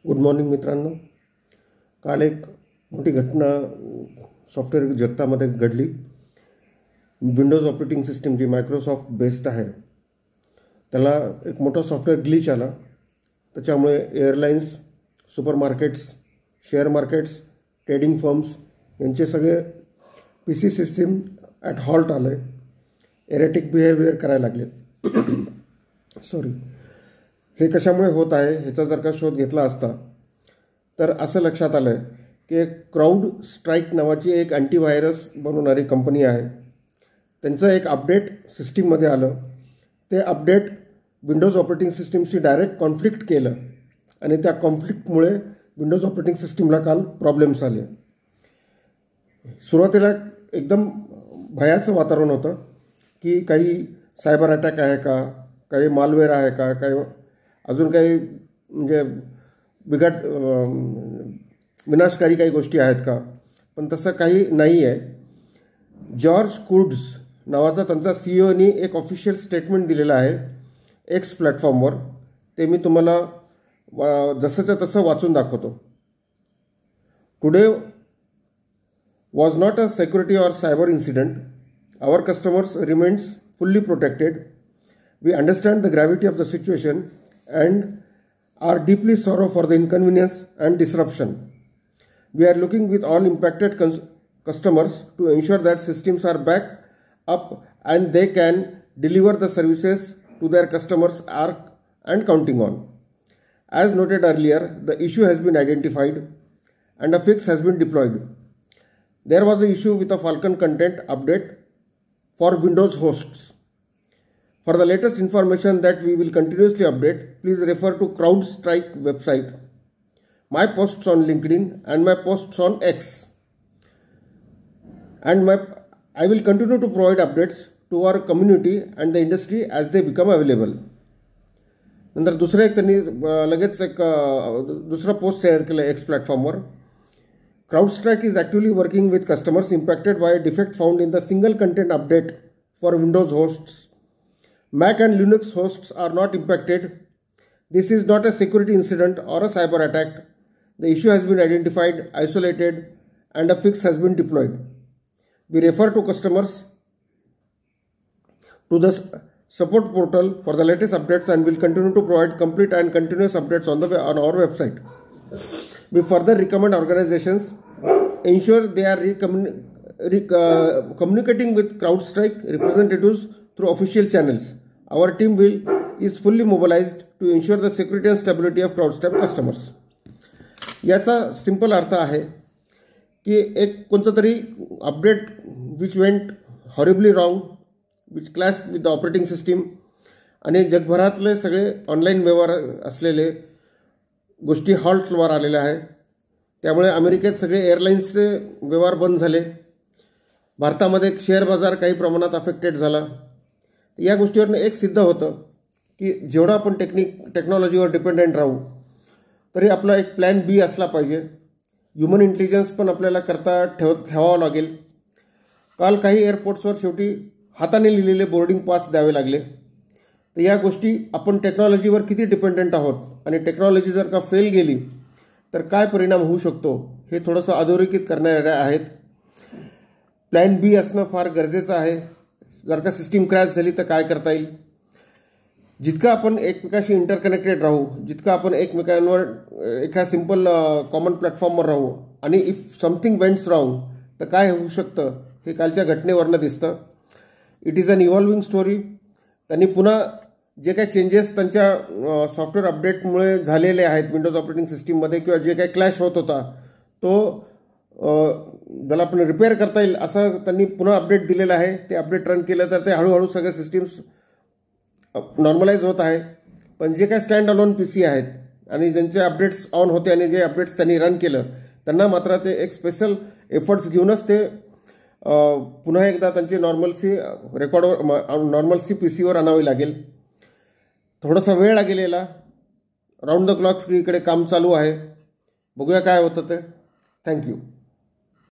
Good morning मित्रांनो. काल एक मोठी घटना सॉफ्टवेअर जगतामध्ये घडली. विंडोज ऑपरेटिंग सिस्टीम जी मायक्रोसॉफ्ट बेस्ड आहे त्याला एक मोठा सॉफ्टवेअर ग्लिच आला. त्याच्यामुळे airlines, supermarkets, share markets, trading firms यांचे सगळे PC सिस्टीम ॲट हॉल्ट आले. एरेटिक बिहेवियर करायला लागले. सॉरी, हे कशामुळे होत आहे ह्याचा जर का शोध घेतला असता तर असं लक्षात आलं की एक क्राऊड स्ट्राईक नावाची एक अँटीव्हायरस बनवणारी कंपनी आहे. त्यांचं एक अपडेट सिस्टीममध्ये आलं. ते अपडेट विंडोज ऑपरेटिंग सिस्टीमशी डायरेक्ट कॉन्फ्लिक्ट केलं आणि त्या कॉन्फ्लिक्टमुळे विंडोज ऑपरेटिंग सिस्टीमला काल प्रॉब्लेम्स आले. सुरुवातीला एकदम भयाचं वातावरण होतं की काही सायबर अटॅक आहे का, काही मालवेअर आहे का, काही अजून काही म्हणजे बिघाड विनाशकारी काही गोष्टी आहेत का. पण तसं काही नाही आहे. जॉर्ज कुर्ट्ज नावाचा त्यांचा CEOनी एक ऑफिशियल स्टेटमेंट दिलेलं आहे एक्स प्लॅटफॉर्मवर. ते मी तुम्हाला जसंच्या तसं वाचून दाखवतो. Today was not a security or cyber incident. Our customers remains fully protected. We understand the gravity of the situation and are deeply sorry for the inconvenience and disruption. We are looking with all impacted customers to ensure that systems are back up and they can deliver the services to their customers are and counting on. As noted earlier, the issue has been identified and a fix has been deployed. There was an issue with a Falcon content update for Windows hosts. For the latest information that we will continuously update, please refer to CrowdStrike website, my posts on LinkedIn and my posts on X. And I will continue to provide updates to our community and the industry as they become available. नंतर दुसरं एक त्यांनी लगेच एक दुसरा post share केला X प्लॅटफॉर्मवर. CrowdStrike is actively working with customers impacted by a defect found in the single content update for Windows hosts. Mac and Linux hosts are not impacted. This is not a security incident or a cyber attack. The issue has been identified, isolated, and a fix has been deployed. We refer to customers to the support portal for the latest updates and will continue to provide complete and continuous updates on our website. We further recommend organizations ensure they are communicating with CrowdStrike representatives through official channels. Our team is fully mobilized to ensure the security and stability of CrowdStrike customers. याचा simple अर्थ आहे की एक कोणतं तरी update which went horribly wrong, which clashed with the operating system आणि जगभरातले सगळे ऑनलाईन व्यवहार असलेले गोष्टी हॉल्टवर आलेल्या आहे. त्यामुळे अमेरिकेत सगळे एअरलाइन्सचे व्यवहार बंद झाले. भारतामध्ये शेअर बाजार काही प्रमाणात अफेक्टेड झाला. या गोष्टीवरनं एक सिद्ध होतं की जेवढं आपण टेक्नॉलॉजीवर डिपेंडेंट राहू तरी आपला एक प्लॅन B असला पाहिजे. ह्युमन इंटेलिजन्स पण आपल्याला ठेवावं लागेल. काल काही एअरपोर्ट्सवर शेवटी हाताने लिहिलेले बोर्डिंग पास द्यावे लागले. तर या गोष्टी आपण टेक्नॉलॉजीवर किती डिपेंडंट आहोत आणि टेक्नॉलॉजी जर का फेल गेली तर काय परिणाम होऊ शकतो हे थोडंसं अधोरेखित करणाऱ्या आहेत. प्लॅन B असणं फार गरजेचं आहे. जर का सिस्टीम क्रॅश झाली तर काय करता येईल. जितकं आपण एकमेकाशी इंटरकनेक्टेड राहू, जितकं आपण एकमेकांवर एका सिम्पल कॉमन प्लॅटफॉर्मवर राहू आणि इफ समथिंग वेंट्स रॉंग तर काय होऊ शकतं हे कालच्या घटनेवरनं दिसतं. It is an evolving story. त्यांनी पुन्हा जे काही चेंजेस त्यांच्या सॉफ्टवेअर अपडेटमुळे झालेले आहेत विंडोज ऑपरेटिंग सिस्टीममध्ये किंवा जे काही क्लॅश होत होता तो ज्याला आपण रिपेअर करता येईल असं त्यांनी पुन्हा अपडेट दिलेलं आहे. ते अपडेट रन केलं तर ते हळूहळू सगळे सिस्टीम्स नॉर्मलाइज होत आहे. पण जे काही स्टँड अलोन PC आहेत आणि ज्यांचे अपडेट्स ऑन होते आणि जे अपडेट्स त्यांनी रन केलं त्यांना मात्र ते एक स्पेशल एफर्ट्स घेऊनच ते पुन्हा एकदा त्यांची नॉर्मलसी PCवर आणावी लागेल. थोडासा वेळ लागेलेला. राऊंड द क्लॉक इकडे काम चालू आहे. बघूया काय होतं ते. थँक्यू.